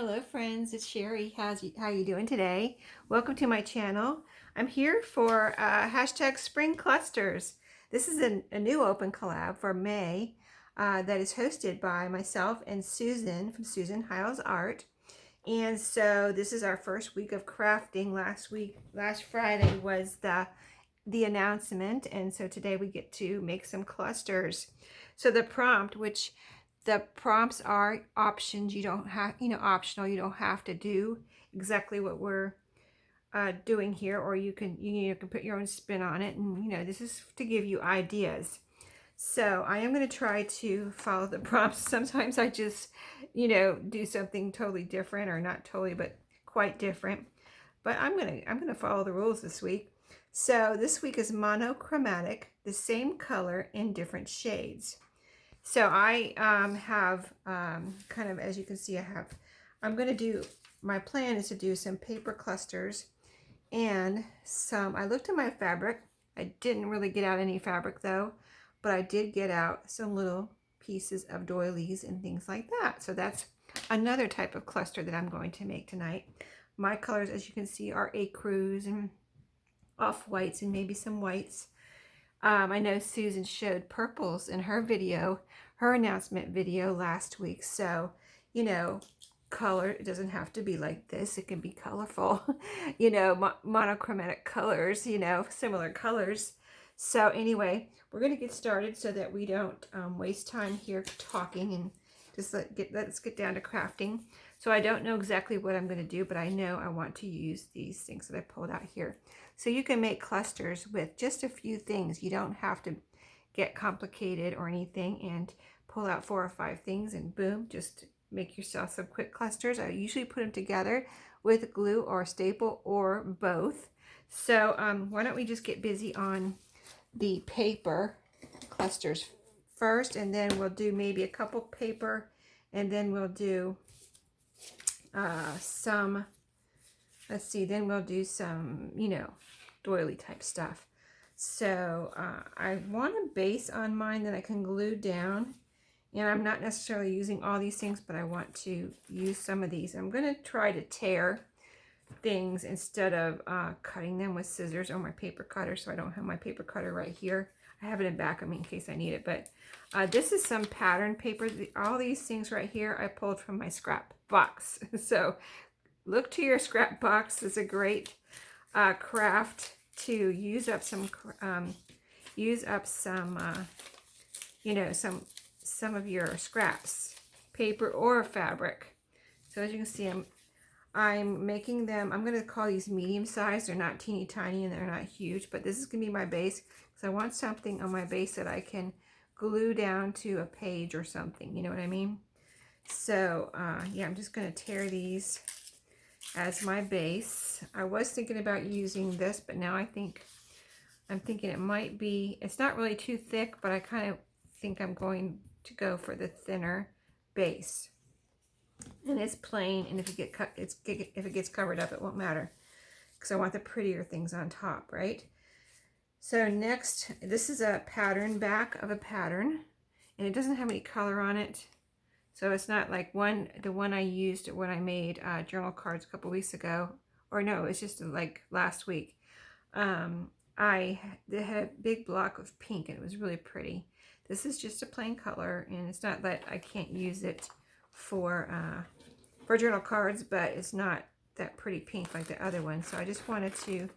Hello friends, it's Sheree. How you doing today? Welcome to my channel. I'm here for hashtag Spring Clusters. This is a new open collab for May that is hosted by myself and Susan from Susan Hiles Art. And so this is our first week of crafting. Last Friday was the announcement, and so today we get to make some clusters. So the prompts are options. You don't have, optional. You don't have to do exactly what we're doing here, or you can put your own spin on it. And this is to give you ideas. So I am going to try to follow the prompts. Sometimes I just, do something totally different, or not totally, but quite different. But I'm gonna follow the rules this week. So this week is monochromatic, the same color in different shades. So I have kind of, as you can see, my plan is to do some paper clusters and I looked at my fabric. I didn't really get out any fabric though, but I did get out some little pieces of doilies and things like that. So that's another type of cluster that I'm going to make tonight. My colors, as you can see, are ecru's and off-whites and maybe some whites. I know Susan showed purples in her video, her announcement video last week. So, color, it doesn't have to be like this. It can be colorful, monochromatic colors, similar colors. So anyway, we're going to get started so that we don't waste time here talking, and just let's get down to crafting. So I don't know exactly what I'm going to do, but I know I want to use these things that I pulled out here. So you can make clusters with just a few things. You don't have to get complicated or anything and pull out 4 or 5 things and boom, just make yourself some quick clusters. I usually put them together with glue or staple or both. So why don't we just get busy on the paper clusters first, and then we'll do maybe a couple paper, and then we'll do some, let's see, then we'll do some, doily type stuff. So I want a base on mine that I can glue down, and I'm not necessarily using all these things, but I want to use some of these. I'm going to try to tear things instead of cutting them with scissors or my paper cutter. So I don't have my paper cutter right here. I have it in back of me in case I need it, but this is some pattern paper. All these things right here I pulled from my scrap box. So look to your scrap box. It's a great craft to use up some some of your scraps, paper or fabric. So as you can see, I'm making them, I'm going to call these medium size. They're not teeny tiny and they're not huge, but this is going to be my base because I want something on my base that I can glue down to a page or something, you know what I mean? So yeah, I'm just going to tear these as my base. I was thinking about using this, but now I'm thinking it might be, it's not really too thick, but I kind of think I'm going to go for the thinner base. And it's plain, and if it gets covered up, it won't matter because I want the prettier things on top, right? So next, this is a pattern back of a pattern, and it doesn't have any color on it. So it's not like the one I used when I made journal cards a couple weeks ago, or no, it's just like last week. They had a big block of pink, and it was really pretty. This is just a plain color, and it's not that I can't use it for journal cards, but it's not that pretty pink like the other one. So I just wanted to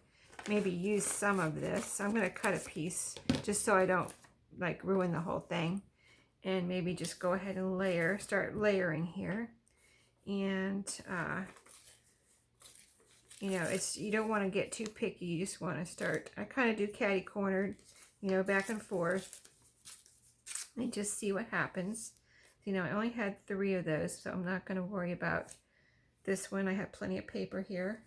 maybe use some of this. I'm going to cut a piece just so I don't like ruin the whole thing, and maybe just go ahead and start layering here. And you don't want to get too picky. You just want to start, I kind of do catty cornered, back and forth, and just see what happens. I only had 3 of those, so I'm not going to worry about this one. I have plenty of paper here.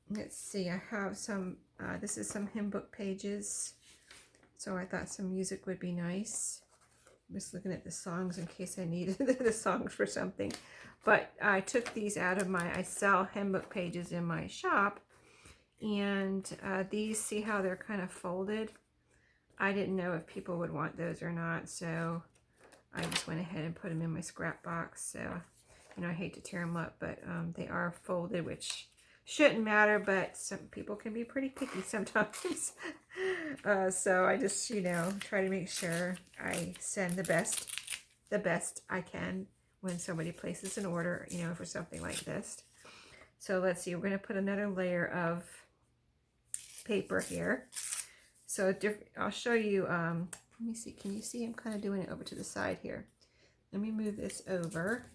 Let's see, I have some, this is some hymn book pages, so I thought some music would be nice. I'm just looking at the songs in case I needed the songs for something. But I took these out of I sell hymn book pages in my shop, and these, see how they're kind of folded? I didn't know if people would want those or not, so I just went ahead and put them in my scrap box. So You know, I hate to tear them up, but they are folded, which shouldn't matter, but some people can be pretty picky sometimes. So I just, you know, try to make sure I send the best I can when somebody places an order, you know, for something like this. So let's see, we're going to put another layer of paper here. So I'll show you, let me see, can you see? I'm kind of doing it over to the side here. Let me move this over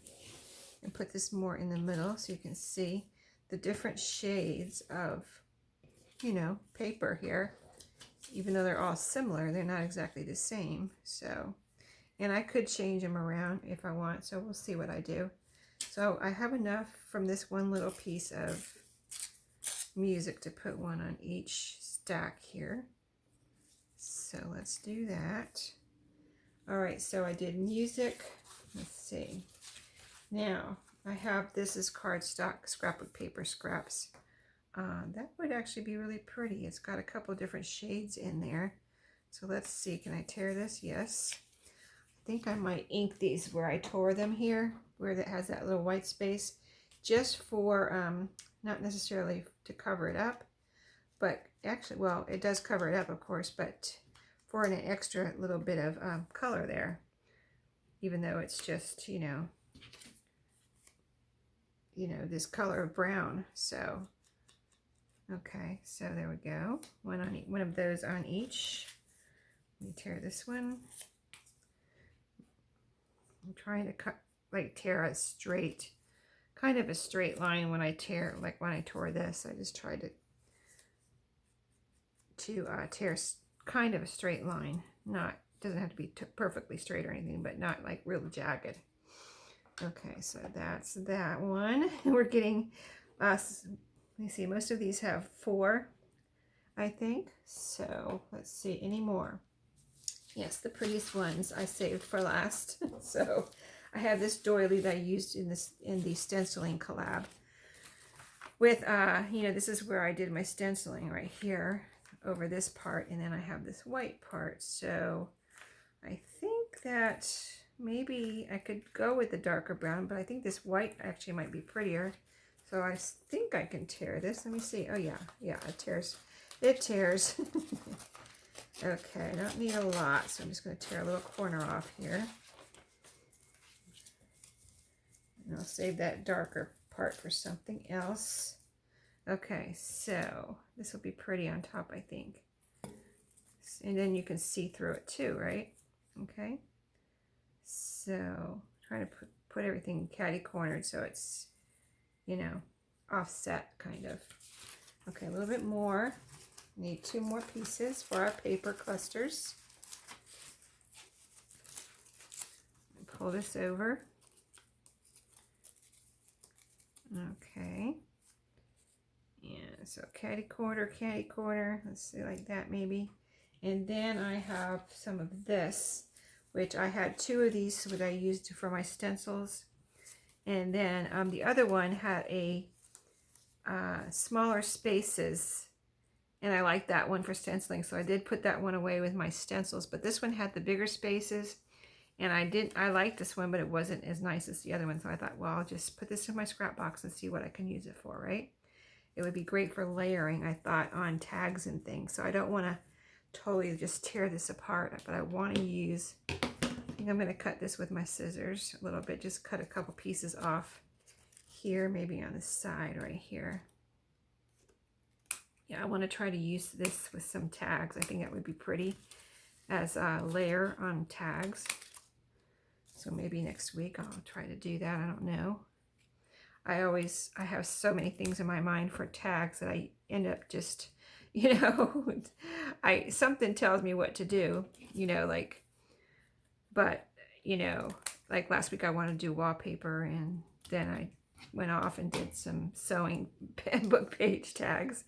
and put this more in the middle so you can see the different shades of, you know, paper here. Even though they're all similar, they're not exactly the same. So, and I could change them around if I want, so we'll see what I do. So I have enough from this one little piece of music to put one on each stack here. So let's do that. All right, so I did music. Let's see. Now I have, this is cardstock scrapbook paper scraps. That would actually be really pretty. It's got a couple different shades in there. So let's see, can I tear this? Yes. I think I might ink these where I tore them here, where it has that little white space, just for, not necessarily to cover it up, but actually, well, it does cover it up, of course, but for an extra little bit of color there, even though it's just, you know, this color of brown. So, okay, so there we go. One of those on each. Let me tear this one. I'm trying to cut, like tear a straight, kind of a straight line when I tear, like when I tore this. I just tried to tear kind of a straight line. Not, doesn't have to be perfectly straight or anything, but not like real jagged. Okay, so that's that one. We're getting, let me see, most of these have 4, I think. So let's see, any more? Yes, the prettiest ones I saved for last. So I have this doily that I used in the stenciling collab. With, you know, this is where I did my stenciling right here over this part, and then I have this white part. So I think that maybe I could go with the darker brown, but I think this white actually might be prettier. So I think I can tear this. Let me see. Oh yeah, it tears. It tears. Okay, I don't need a lot, so I'm just going to tear a little corner off here. And I'll save that darker part for something else. Okay, so this will be pretty on top, I think. And then you can see through it too, right? Okay. So trying to put everything catty-cornered so it's, you know, offset kind of. Okay, a little bit more. Need 2 more pieces for our paper clusters. Pull this over. Okay. Yeah, so catty corner, let's see, like that maybe. And then I have some of this, which I had 2 of these that I used for my stencils. And then the other one had a smaller spaces, and I like that one for stenciling, so I did put that one away with my stencils. But this one had the bigger spaces, and I liked this one, but it wasn't as nice as the other one. So I thought, well, I'll just put this in my scrap box and see what I can use it for, right? It would be great for layering, I thought, on tags and things. So I don't want to totally just tear this apart, but I want to use, I think I'm going to cut this with my scissors a little bit, just cut a couple pieces off here, maybe on the side right here. Yeah, I want to try to use this with some tags. I think that would be pretty as a layer on tags. So maybe next week I'll try to do that. I don't know. I have so many things in my mind for tags that I end up just, you know, something tells me what to do, you know, like, but, you know, like last week I wanted to do wallpaper, and then I went off and did some sewing book page tags.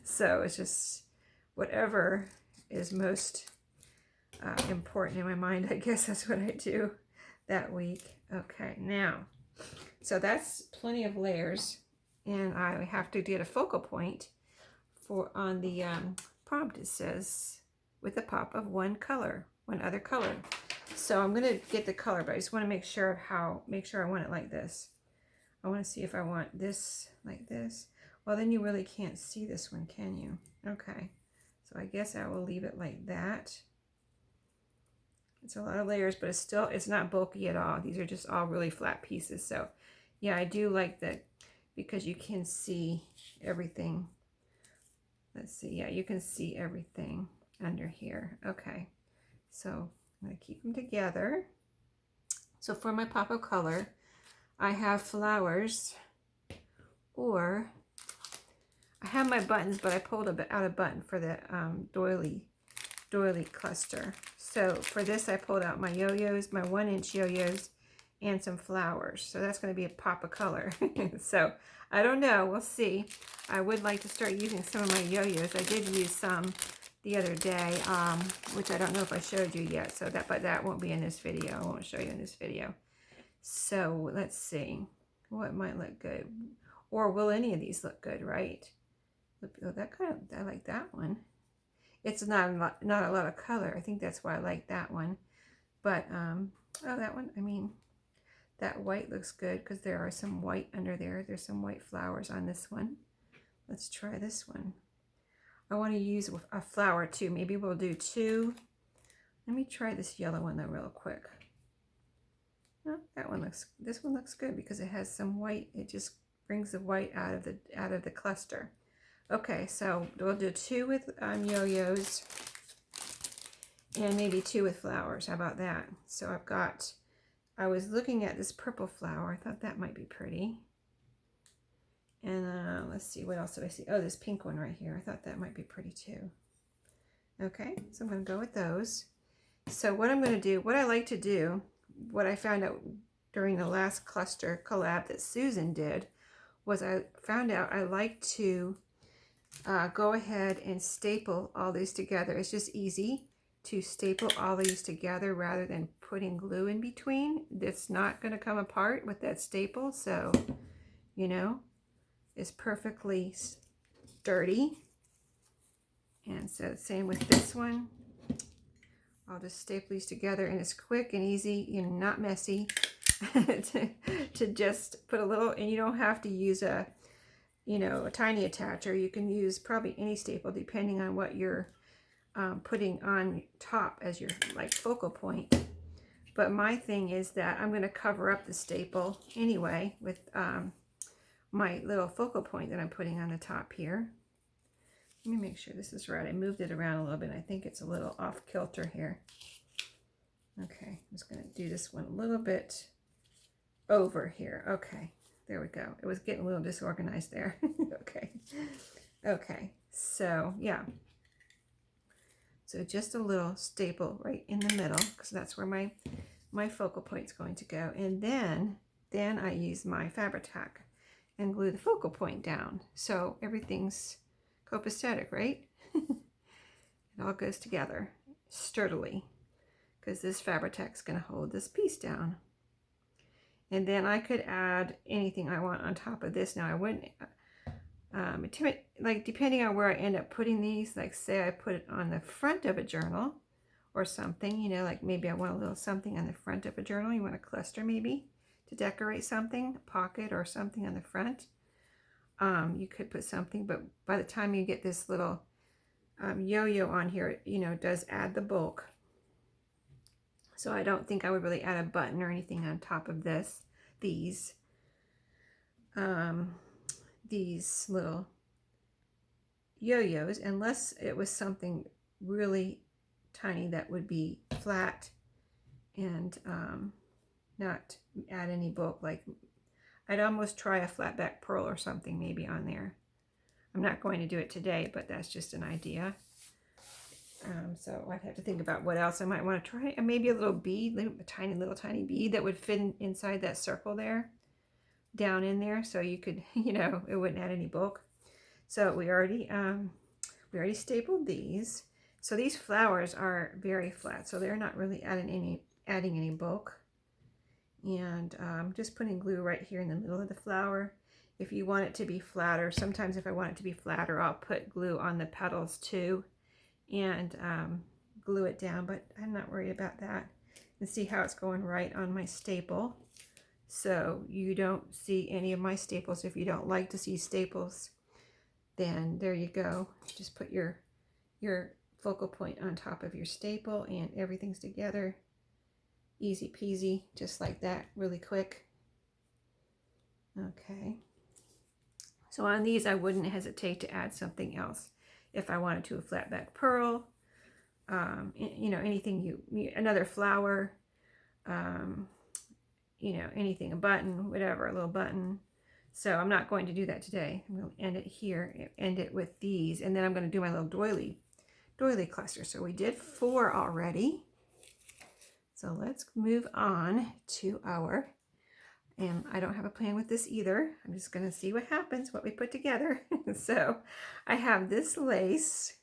So it's just whatever is most important in my mind, I guess that's what I do that week. Okay, now, so that's plenty of layers, and I have to get a focal point for on the prompt. It says with a pop of one other color. So I'm going to get the color, but I just want to make sure I want it like this. I want to see if I want this like this. Well, then you really can't see this one, can you? Okay, so I guess I will leave it like that. It's a lot of layers, but it's not bulky at all. These are just all really flat pieces. So yeah, I do like that because you can see everything. Let's see, yeah, you can see everything under here. Okay, so I'm going to keep them together. So for my pop of color, I have flowers, or I have my buttons, but I pulled out a button for the doily cluster. So for this, I pulled out my yo-yos, my 1-inch yo-yos, and some flowers. So that's going to be a pop of color. So I don't know, we'll see. I would like to start using some of my yo-yos. I did use some the other day, which I don't know if I showed you yet. So but that won't be in this video. I won't show you in this video. So let's see what might look good, or will any of these look good, right? Oh, I like that one. It's not a lot of color. I think that's why I like that one. But oh, that one, I mean, that white looks good because there are some white under there. There's some white flowers on this one. Let's try this one. I want to use a flower too. Maybe we'll do 2. Let me try this yellow one though real quick. Oh, this one looks good because it has some white. It just brings the white out of the cluster. Okay, so we'll do 2 with yo-yos and maybe 2 with flowers. How about that? So I was looking at this purple flower. I thought that might be pretty. And let's see, what else did I see? Oh, this pink one right here. I thought that might be pretty too. Okay, so I'm going to go with those. So what I'm going to do, what I like to do, what I found out during the last cluster collab that Susan did, was I found out I like to go ahead and staple all these together. It's just easy to staple all these together rather than putting glue in between. It's not going to come apart with that staple, so you know, it's perfectly sturdy. And so same with this one. I'll just staple these together, and it's quick and easy, you know, not messy. to just put a little, and you don't have to use a tiny attacher. You can use probably any staple depending on what you're putting on top as your like focal point. But my thing is that I'm going to cover up the staple anyway with my little focal point that I'm putting on the top here. Let me make sure this is right. I moved it around a little bit. I think it's a little off kilter here. Okay, I'm just going to do this one a little bit over here. Okay, there we go. It was getting a little disorganized there. Okay, so yeah. So just a little staple right in the middle, because that's where my focal point is going to go. And then I use my Fabri-Tac and glue the focal point down. So everything's copacetic, right? It all goes together sturdily because this Fabri-Tac is going to hold this piece down. And then I could add anything I want on top of this. Now I wouldn't, like depending on where I end up putting these, like say I put it on the front of a journal or something, you know, like maybe I want a little something on the front of a journal. You want a cluster maybe to decorate something, a pocket or something on the front. You could put something, but by the time you get this little yo-yo on here, you know, it does add the bulk. So I don't think I would really add a button or anything on top of these little yo-yos, unless it was something really tiny that would be flat and not add any bulk. Like I'd almost try a flat back pearl or something maybe on there. I'm not going to do it today, but that's just an idea. So I'd have to think about what else I might want to try. And maybe a little bead, a tiny bead that would fit inside that circle there, down in there. So you could, you know, it wouldn't add any bulk. So we already stapled these. So these flowers are very flat, so they're not really adding any bulk. And just putting glue right here in the middle of the flower. If you want it to be flatter, sometimes if I want it to be flatter, I'll put glue on the petals too and glue it down, but I'm not worried about that. And see how it's going right on my staple. so you don't see any of my staples. If you don't like to see staples, then there you go. Just put your focal point on top of your staple and everything's together. Easy peasy, just like that, really quick. Okay. So on these, I wouldn't hesitate to add something else. If I wanted to, a flat back pearl, you know, anything another flower, you know, anything, a button, whatever, a little button. So I'm not going to do that today. I'm going to end it here, end it with these, and then I'm going to do my little doily cluster. So we did 4 already. So let's move on to our, and I don't have a plan with this either. I'm just going to see what happens, what we put together. So I have this lace,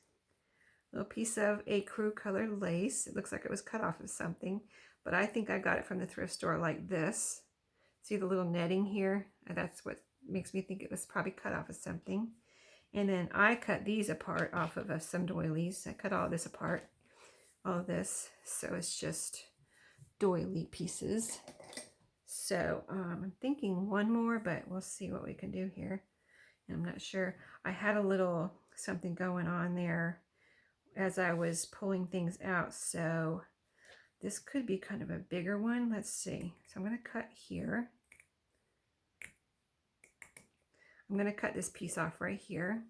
little piece of ecru color lace. It looks like it was cut off of something, but I think I got it from the thrift store like this. See the little netting here? That's what makes me think it was probably cut off of something. And then I cut these apart off of some doilies. I cut all this apart, all of this. So it's just doily pieces. So I'm thinking one more, but we'll see what we can do here. I'm not sure. I had a little something going on there as I was pulling things out. So this could be kind of a bigger one. Let's see. So I'm going to cut here. I'm going to cut this piece off right here.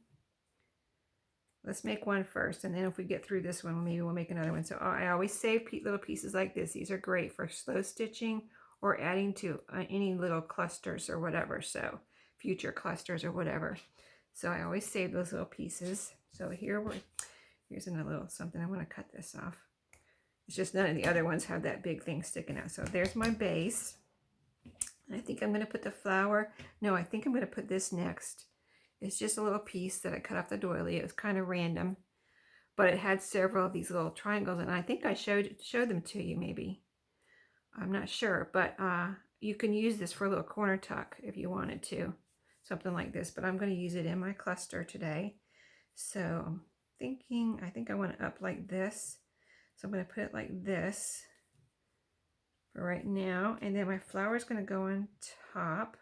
Let's make one first, and then if we get through this one, maybe we'll make another one. So I always save little pieces like this. These are great for slow stitching or adding to any little clusters or whatever. So future clusters or whatever. So I always save those little pieces. So here's another little something. I want to cut this off. It's just none of the other ones have that big thing sticking out. So there's my base. I think I'm going to put the flower. No, I think I'm going to put this next. It's just a little piece that I cut off the doily. It was kind of random, but it had several of these little triangles, and I think I showed them to you maybe. I'm not sure, but you can use this for a little corner tuck if you wanted to, something like this, but I'm going to use it in my cluster today. So I'm thinking, I think I want it up like this. So I'm going to put it like this for right now, and then my flower is going to go on top.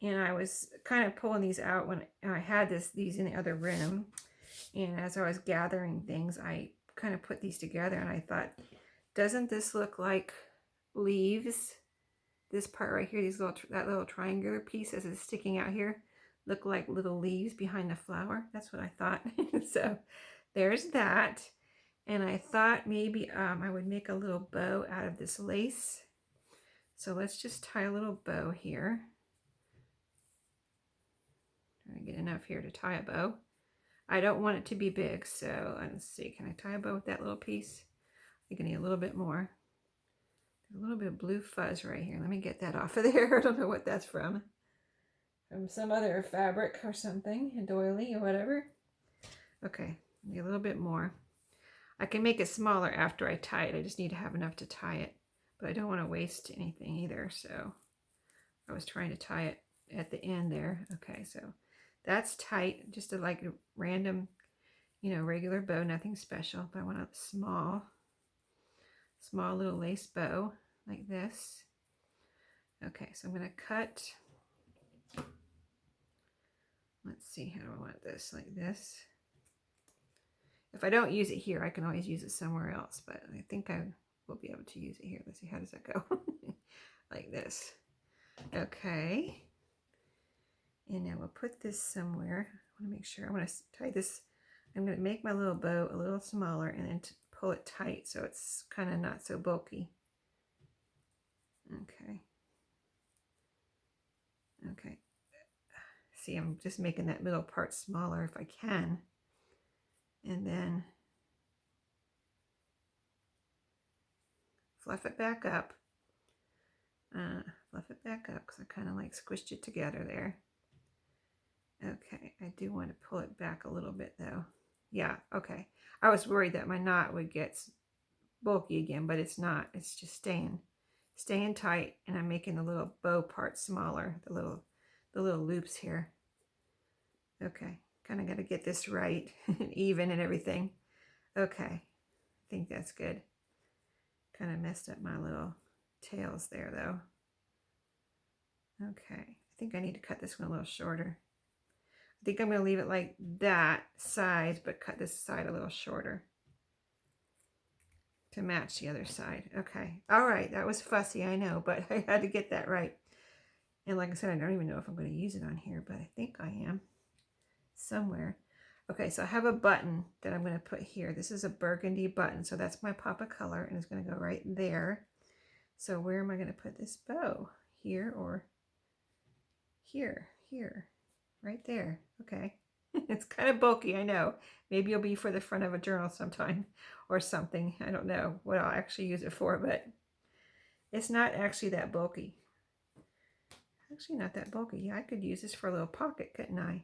And I was kind of pulling these out when I had these in the other room, and as I was gathering things, I kind of put these together, and I thought, doesn't this look like leaves? This part right here, that little triangular piece as it's sticking out here, look like little leaves behind the flower. That's what I thought. So there's that. And I thought maybe I would make a little bow out of this lace. So let's just tie a little bow here. Trying to get enough here to tie a bow. I don't want it to be big, so let's see. Can I tie a bow with that little piece? I think I need a little bit more. There's a little bit of blue fuzz right here. Let me get that off of there. I don't know what that's from. From some other fabric or something, a doily or whatever. Okay, maybe a little bit more. I can make it smaller after I tie it. I just need to have enough to tie it, but I don't want to waste anything either. So I was trying to tie it at the end there. Okay, so that's tight, just a like a random, you know, regular bow, nothing special, but I want a small little lace bow like this. Okay, so I'm going to cut, let's see, how do I want this, like this. If I don't use it here, I can always use it somewhere else, but I think I will be able to use it here. Let's see, how does that go? Like this. Okay. And now we'll put this somewhere. I want to make sure. I want to tie this. I'm going to make my little bow a little smaller and then pull it tight so it's kind of not so bulky. Okay. Okay. See, I'm just making that middle part smaller if I can. And then fluff it back up. Fluff it back up because I kind of like squished it together there. Okay, I do want to pull it back a little bit though. Yeah, okay. I was worried that my knot would get bulky again, but it's not. It's just staying tight, and I'm making the little bow part smaller, the little loops here. Okay, kind of got to get this right and even and everything. Okay, I think that's good. Kind of messed up my little tails there though. Okay, I think I need to cut this one a little shorter. I think I'm going to leave it like that size, but cut this side a little shorter to match the other side. Okay, all right, that was fussy, I know, but I had to get that right. And like I said, I don't even know if I'm going to use it on here, but I think I am somewhere. Okay, so I have a button that I'm going to put here. This is a burgundy button, so that's my pop of color, and it's going to go right there. So where am I going to put this bow? Here or here? Here, right there. Okay. It's kind of bulky, I know. Maybe it'll be for the front of a journal sometime or something. I don't know what I'll actually use it for, but it's not actually that bulky. Actually not that bulky. Yeah, I could use this for a little pocket, couldn't I?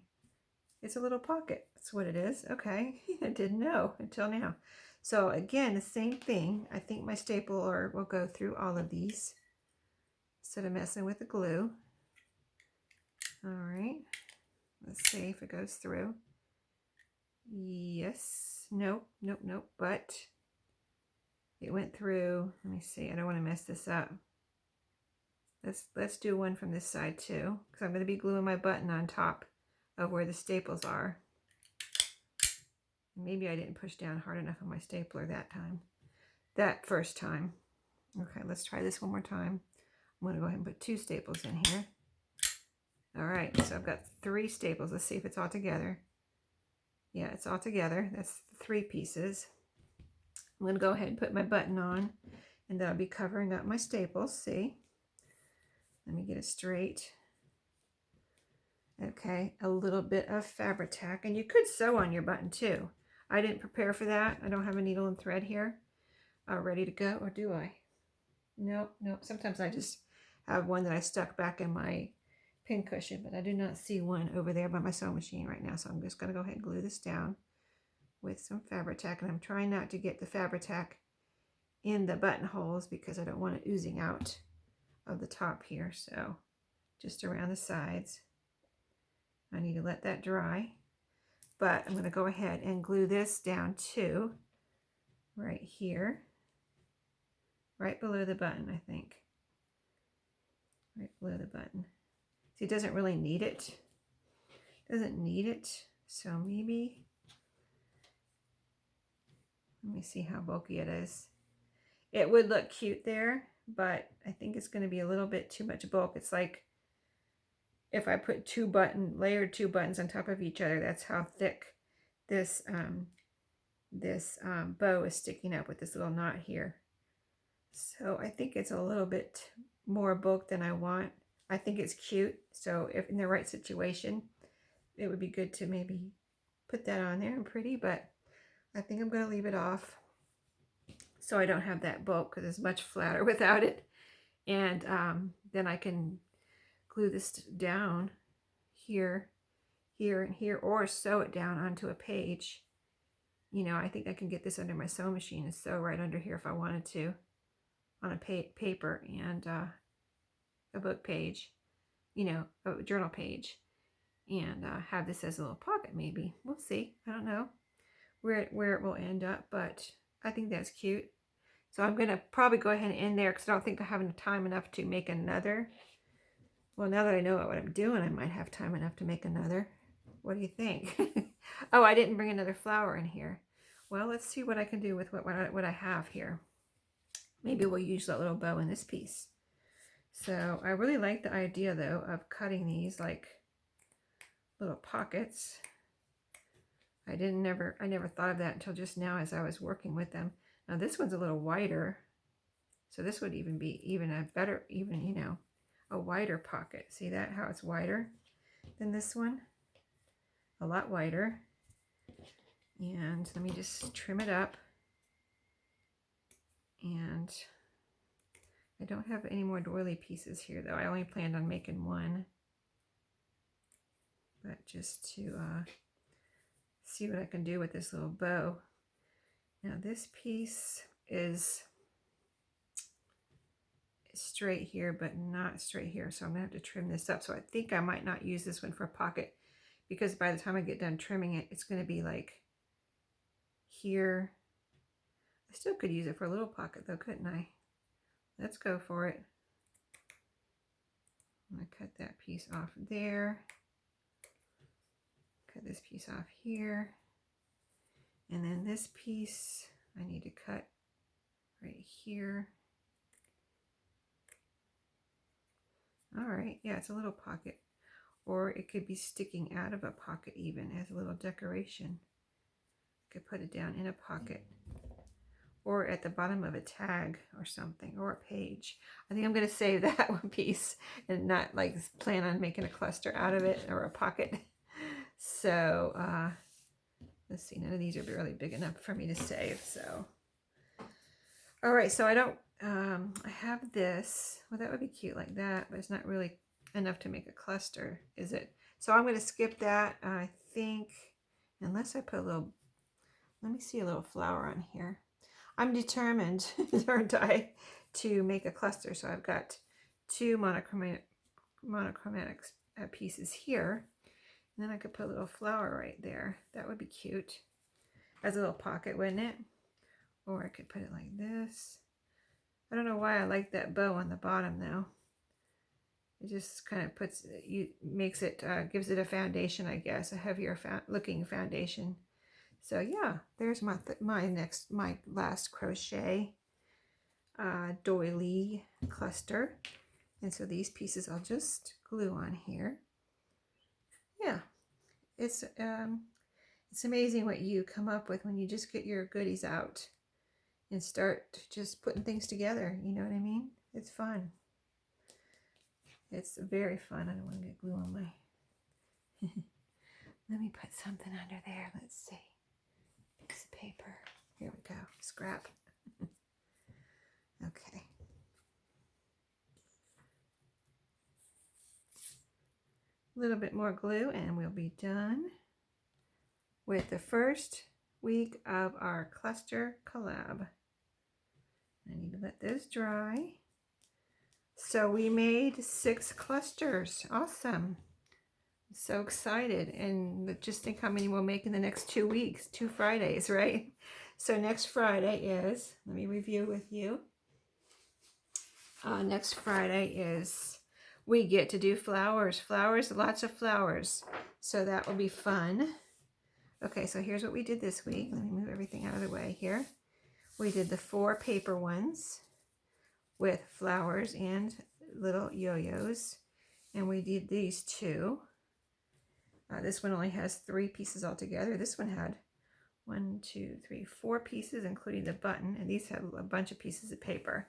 It's a little pocket. That's what it is. Okay. I didn't know until now. So again, the same thing. I think my stapler will go through all of these instead of messing with the glue. All right. Let's see if it goes through. Yes. Nope. Nope. Nope. But it went through. Let me see. I don't want to mess this up. Let's do one from this side too, because I'm going to be gluing my button on top of where the staples are. Maybe I didn't push down hard enough on my stapler that first time. Okay, let's try this one more time. I'm going to go ahead and put 2 staples in here. All right, so I've got 3 staples. Let's see if it's all together. Yeah, it's all together. That's 3 pieces. I'm going to go ahead and put my button on, and that'll be covering up my staples. See? Let me get it straight. Okay, a little bit of fabric tack, and you could sew on your button too. I didn't prepare for that. I don't have a needle and thread here ready to go, or do I? Nope, nope. Sometimes I just have one that I stuck back in my pin cushion, but I do not see one over there by my sewing machine right now, so I'm just going to go ahead and glue this down with some fabric tack, and I'm trying not to get the fabric tack in the buttonholes because I don't want it oozing out of the top here, so just around the sides. I need to let that dry, but I'm going to go ahead and glue this down too, right here, right below the button, I think. Right below the button. See, it doesn't really need it. Doesn't need it, so maybe, let me see how bulky it is. It would look cute there, but I think it's going to be a little bit too much bulk. It's like if I put layered two buttons on top of each other, that's how thick this bow is sticking up with this little knot here. So I think it's a little bit more bulk than I want. I think it's cute, so if in the right situation, it would be good to maybe put that on there and pretty, but I think I'm going to leave it off so I don't have that bulk because it's much flatter without it. And then I can glue this down here, here, and here, or sew it down onto a page. You know, I think I can get this under my sewing machine and sew right under here if I wanted to on a paper and a book page, you know, a journal page, and have this as a little pocket maybe. We'll see. I don't know where it will end up, but I think that's cute. So I'm going to probably go ahead and end there because I don't think I have time enough to make another. Well, now that I know what I'm doing, I might have time enough to make another. What do you think? Oh, I didn't bring another flower in here. Well, let's see what I can do with what I have here. Maybe we'll use that little bow in this piece. So I really like the idea, though, of cutting these like little pockets. I never thought of that until just now as I was working with them. Now this one's a little wider, so this would even be a better, you know, a wider pocket. See that, how it's wider than this one? A lot wider. And let me just trim it up. And I don't have any more doily pieces here, though. I only planned on making one. But just to see what I can do with this little bow. Now this piece is straight here, but not straight here. So I'm going to have to trim this up. So I think I might not use this one for a pocket because by the time I get done trimming it, it's going to be like here. I still could use it for a little pocket though, couldn't I? Let's go for it. I'm going to cut that piece off there. Cut this piece off here. And then this piece I need to cut right here. All right, yeah, it's a little pocket. Or it could be sticking out of a pocket even as a little decoration. I could put it down in a pocket. Or at the bottom of a tag or something, or a page. I think I'm going to save that one piece and not like plan on making a cluster out of it or a pocket. So let's see, none of these are really big enough for me to save. So, all right, so I don't, I have this. Well, that would be cute like that, but it's not really enough to make a cluster, is it? So I'm going to skip that, I think, unless I put a little, let me see, a little flower on here. I'm determined, aren't I, to make a cluster. So I've got two monochromatic pieces here. And then I could put a little flower right there. That would be cute. As a little pocket, wouldn't it? Or I could put it like this. I don't know why I like that bow on the bottom though. It just kind of puts, makes it, gives it a foundation, I guess, a heavier looking foundation. So yeah, there's my last crochet doily cluster. And so these pieces I'll just glue on here. Yeah, it's amazing what you come up with when you just get your goodies out and start just putting things together. You know what I mean? It's fun. It's very fun. I don't want to get glue on my... Let me put something under there. Let's see. Piece of paper. Here we go. Scrap. Okay. A little bit more glue and we'll be done with the first week of our cluster collab. I need to let this dry. So we made 6 clusters. Awesome. I'm so excited. And just think how many we'll make in the next 2 weeks, 2 Fridays, right? So next Friday is, let me review with you. Next Friday is, we get to do flowers. Flowers, lots of flowers. So that will be fun. Okay, so here's what we did this week. Let me move everything out of the way here. We did the 4 paper ones with flowers and little yo-yos. And we did these 2. This one only has 3 pieces altogether. This one had 1, 2, 3, 4 pieces, including the button. And these have a bunch of pieces of paper.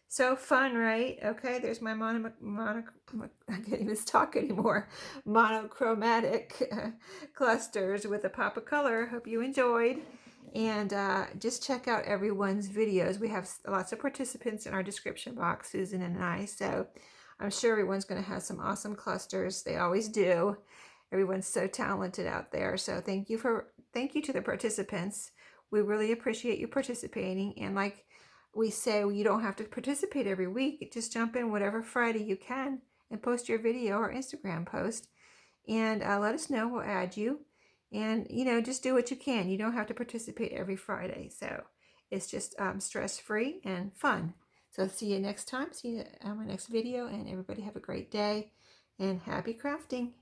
So fun, right? Okay, there's my I can't even talk anymore. Monochromatic clusters with a pop of color. Hope you enjoyed. And just check out everyone's videos. We have lots of participants in our description box, Susan and I. So I'm sure everyone's going to have some awesome clusters. They always do. Everyone's so talented out there. So thank you to the participants. We really appreciate you participating. And like we say, you don't have to participate every week. Just jump in whatever Friday you can and post your video or Instagram post. And let us know. We'll add you. And, you know, just do what you can. You don't have to participate every Friday. So it's just stress-free and fun. So see you next time. See you on my next video. And everybody have a great day. And happy crafting.